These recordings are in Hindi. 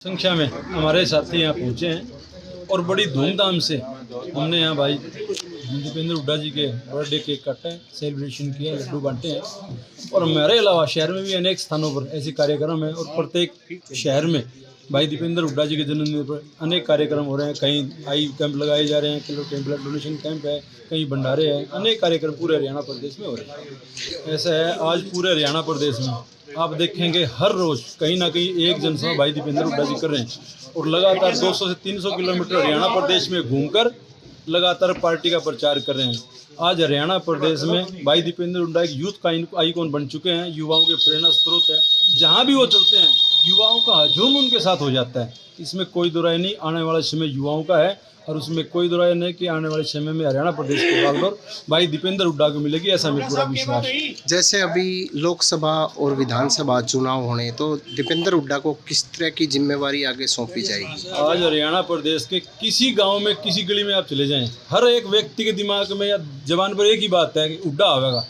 संख्या में हमारे साथी यहाँ पहुँचे हैं और बड़ी धूमधाम से हमने यहाँ भाई दीपेंद्र हुड्डा जी के बर्थडे केक काटा है, सेलिब्रेशन किया, लड्डू बांटे हैं। और हमारे अलावा शहर में भी अनेक स्थानों पर ऐसे कार्यक्रम है और प्रत्येक शहर में भाई दीपेंद्र हुड्डा जी के जन्मदिन पर अनेक कार्यक्रम हो रहे हैं। कहीं आई कैंप लगाए जा रहे हैं, kilo camp blood donation camp है, कहीं भंडारे हैं, अनेक कार्यक्रम पूरे हरियाणा प्रदेश में हो रहे हैं। ऐसा है आज पूरे हरियाणा प्रदेश में आप देखेंगे हर रोज़ कहीं ना कहीं एक जनसभा भाई दीपेंद्र हुड्डा जी कर रहे हैं और लगातार 200 से 300 किलोमीटर हरियाणा प्रदेश में घूमकर लगातार पार्टी का प्रचार कर रहे हैं। आज हरियाणा प्रदेश में भाई दीपेंद्र हुड्डा एक यूथ का आइकॉन बन चुके हैं, युवाओं के प्रेरणा स्रोत है। जहाँ भी वो चलते हैं युवाओं का हजूम उनके साथ हो जाता है। इसमें कोई दो राय नहीं, आने वाला समय युवाओं का है और उसमें कोई दो राय नहीं कि आने वाले समय में हरियाणा प्रदेश की बागडोर भाई दीपेंद्र हुड्डा को मिलेगी, ऐसा मेरा पूरा विश्वास है। जैसे अभी लोकसभा और विधानसभा चुनाव होने तो दीपेंद्र हुड्डा को किस तरह की जिम्मेवारी आगे सौंपी जाएगी? आज हरियाणा प्रदेश के किसी गांव में किसी गली में आप चले जाएं, हर एक व्यक्ति के दिमाग में या जबान पर एक ही बात है कि हुड्डा आवेगा।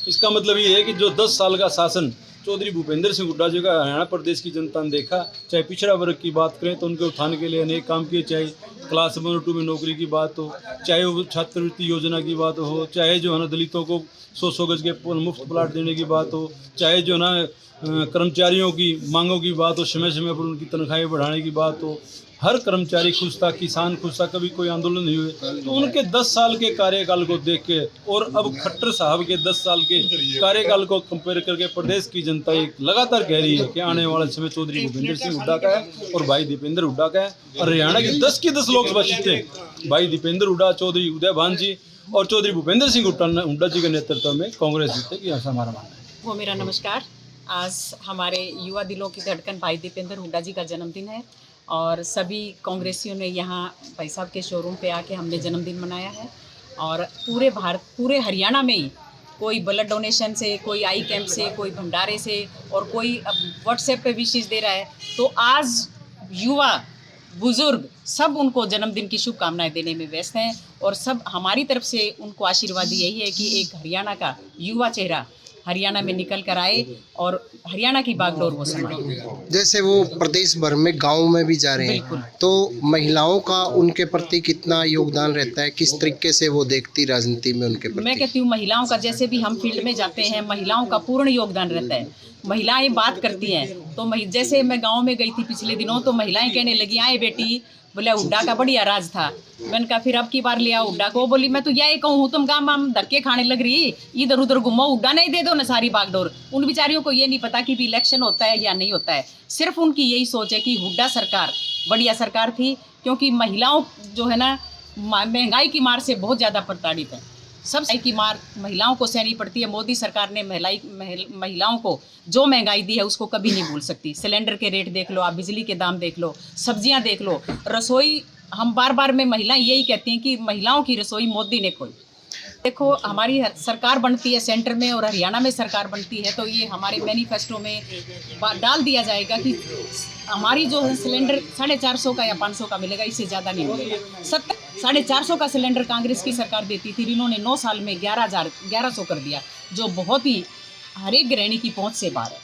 इसका मतलब ये है कि जो 10 साल का शासन चौधरी भूपेंद्र सिंह हुड्डा जी का हरियाणा प्रदेश की जनता ने देखा, चाहे पिछड़ा वर्ग की बात करें तो उनके उत्थान के लिए अनेक काम किए, चाहे क्लास 1 और 2 में नौकरी की बात हो, चाहे वो छात्रवृत्ति योजना की बात हो, चाहे जो है ना दलितों को 100 गज के मुफ्त प्लाट देने की बात हो, चाहे जो ना कर्मचारियों की मांगों की बात हो, समय समय पर उनकी तनख्वाहें बढ़ाने की बात हो। हर कर्मचारी खुश था, किसान खुश था, कभी कोई आंदोलन नहीं हुए। तो उनके 10 साल के कार्यकाल को देख के और अब खट्टर साहब के 10 साल के कार्यकाल को कंपेयर करके प्रदेश की जनता एक लगातार कह रही है कि आने वाला समय चौधरी भूपेंद्र सिंह हुड्डा का है और भाई दीपेंद्र हुड्डा का है। और हरियाणा की 10 की 10 लोकसभा सीटें भाई दीपेंद्र हुड्डा, चौधरी उदय भान जी और चौधरी भूपेंद्र सिंह हुड्डा जी के नेतृत्व में कांग्रेस जीतेगी, ऐसा हमारा मानना है। वो मेरा नमस्कार। आज हमारे युवा दिलों की धड़कन भाई दीपेंद्र हुड्डा जी का जन्मदिन है और सभी कांग्रेसियों ने यहाँ भाई साहब के शोरूम पे आके हमने जन्मदिन मनाया है। और पूरे हरियाणा में ही कोई ब्लड डोनेशन से, कोई आई कैंप से, कोई भंडारे से और कोई व्हाट्सएप पे विशेष दे रहा है। तो आज युवा बुजुर्ग सब उनको जन्मदिन की शुभकामनाएं देने में व्यस्त हैं और सब हमारी तरफ से उनको आशीर्वाद यही है कि एक हरियाणा का युवा चेहरा हरियाणा में निकल कर आए और हरियाणा की बागडोर वो संभाले। जैसे वो प्रदेश भर में गाँव में भी जा रहे हैं तो महिलाओं का उनके प्रति कितना योगदान रहता है, किस तरीके से वो देखती राजनीति में उनके प्रति? मैं कहती हूँ महिलाओं का, जैसे भी हम फील्ड में जाते हैं महिलाओं का पूर्ण योगदान रहता है। महिलाएं बात करती हैं तो जैसे मैं गाँव में गई थी पिछले दिनों तो महिलाएं कहने लगी, आए बेटी, बोले हुड्डा का बढ़िया राज था। मैंने कहा फिर अब की बार लिया हुड्डा को। बोली मैं तो यही कहूँ, तुम काम हम धक्के खाने लग रही, इधर उधर घुमो, हुड्डा नहीं दे दो ना सारी बागडोर। उन बेचारियों को ये नहीं पता कि भी इलेक्शन होता है या नहीं होता है। सिर्फ उनकी यही सोच है कि हुड्डा सरकार बढ़िया सरकार थी, क्योंकि महिलाओं जो है ना महंगाई की मार से बहुत ज़्यादा प्रताड़ित है। सब की मार महिलाओं को सहनी पड़ती है। मोदी सरकार ने महिलाओं को जो महंगाई दी है उसको कभी नहीं भूल सकती। सिलेंडर के रेट देख लो, आप बिजली के दाम देख लो, सब्जियां देख लो, रसोई हम बार बार में महिलाएं यही कहती हैं कि महिलाओं की रसोई मोदी ने खोई। देखो हमारी सरकार बनती है सेंटर में और हरियाणा में सरकार बनती है तो ये हमारे मैनिफेस्टो में डाल दिया जाएगा कि हमारी जो है सिलेंडर 450 का या 500 का मिलेगा, इससे ज़्यादा नहीं मिलेगा। 450 का सिलेंडर कांग्रेस की सरकार देती थी, इन्होंने 9 साल में 1100 कर दिया, जो बहुत ही हर एक गृहिणी की पहुंच से बाहर है।